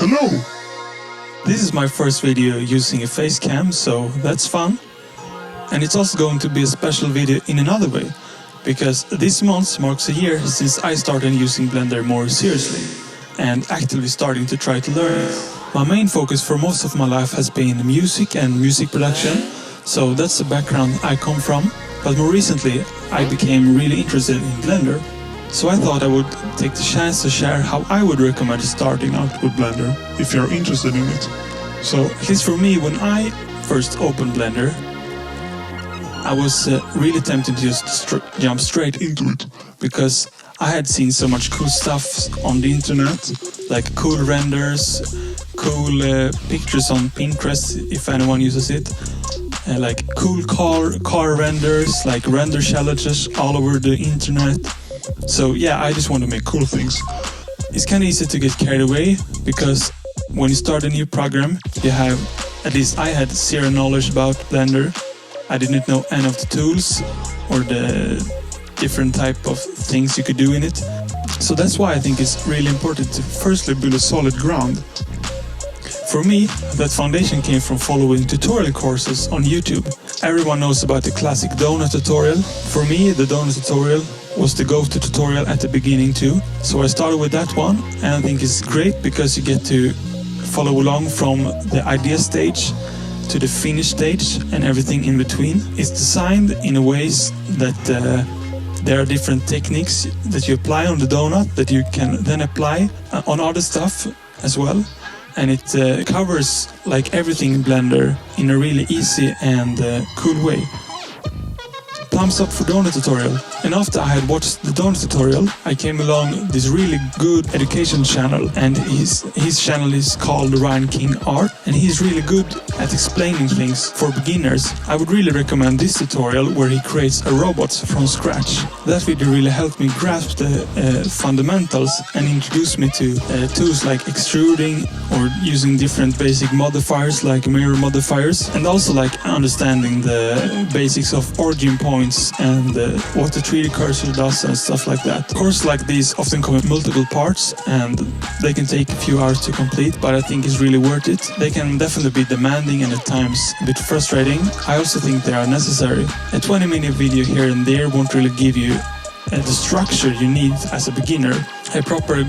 Hello! This is my first video using a face cam, so that's fun. And it's also going to be a special video in another way, because this month marks a year since I started using Blender more seriously and actively starting to try to learn. My main focus for most of my life has been music and music production, so that's the background I come from. But more recently, I became really interested in Blender. So I thought I would take the chance to share how I would recommend starting out with Blender, If you're interested in it. so at least for me, when I first opened Blender, I was really tempted to just jump straight Into it. because I had seen so much cool stuff on the internet, like cool renders, cool pictures on Pinterest, if anyone uses it, like cool car renders, like render challenges all over the internet. So yeah, I just want to make cool things. It's kind of easy to get carried away because when you start a new program, you have, at least I had zero knowledge about Blender. I didn't know any of the tools or the different type of things you could do in it. So that's why I think it's really important to firstly build a solid ground. For me, that foundation came from following tutorial courses on YouTube. Everyone knows about the classic donut tutorial. For me, the donut tutorial was the go-to tutorial at the beginning too. So I started with that one, and I think it's great because you get to follow along from the idea stage to the finish stage and everything in between. It's designed in a ways that there are different techniques that you apply on the donut that you can then apply on other stuff as well. And it covers like everything in Blender in a really easy and cool way. Thumbs up for donut tutorial. And after I had watched the donut tutorial, I came along this really good education channel, and his channel is called Ryan King Art, and he's really good at explaining things for beginners. I would really recommend this tutorial where he creates a robot from scratch. That video really helped me grasp the fundamentals and introduce me to tools like extruding or using different basic modifiers like mirror modifiers, and also like understanding the basics of origin points and what the 3D cursor does and stuff like that. Courses like these often come in multiple parts and they can take a few hours to complete, but I think it's really worth it. They can definitely be demanding and at times a bit frustrating. I also think they are necessary. A 20-minute video here and there won't really give you the structure you need as a beginner. A proper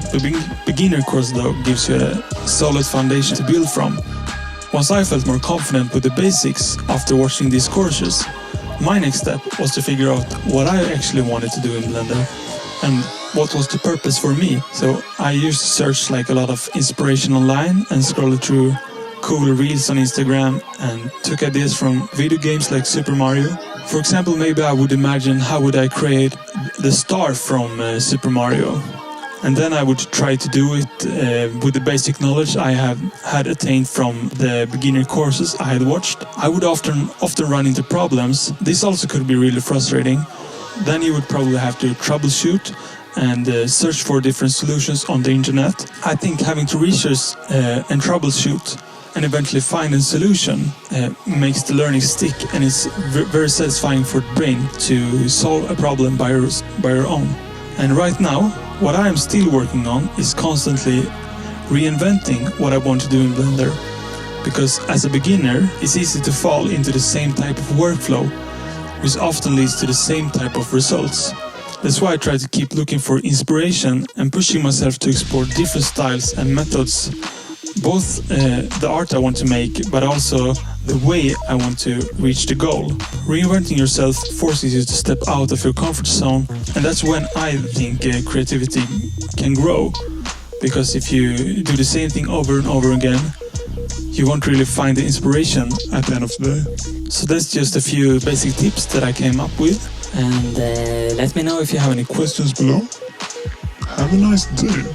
beginner course though gives you a solid foundation to build from. Once I felt more confident with the basics after watching these courses, my next step was to figure out what I actually wanted to do in Blender and what was the purpose for me. So I used to search like a lot of inspiration online and scrolled through cool reels on Instagram and took ideas from video games like Super Mario. For example, maybe I would imagine how would I create the star from Super Mario. And then I would try to do it with the basic knowledge I had attained from the beginner courses I had watched. I would often run into problems. This also could be really frustrating. Then you would probably have to troubleshoot and search for different solutions on the internet. I think having to research and troubleshoot and eventually find a solution makes the learning stick, and it's very satisfying for the brain to solve a problem by your own. And right now, what I am still working on is constantly reinventing what I want to do in Blender. Because as a beginner, it's easy to fall into the same type of workflow, which often leads to the same type of results. That's why I try to keep looking for inspiration and pushing myself to explore different styles and methods. Both the art I want to make, but also the way I want to reach the goal. Reinventing yourself forces you to step out of your comfort zone, and that's when I think creativity can grow. Because if you do the same thing over and over again, you won't really find the inspiration at the end of the day. So that's just a few basic tips that I came up with. And let me know if you have any questions below. Have a nice day.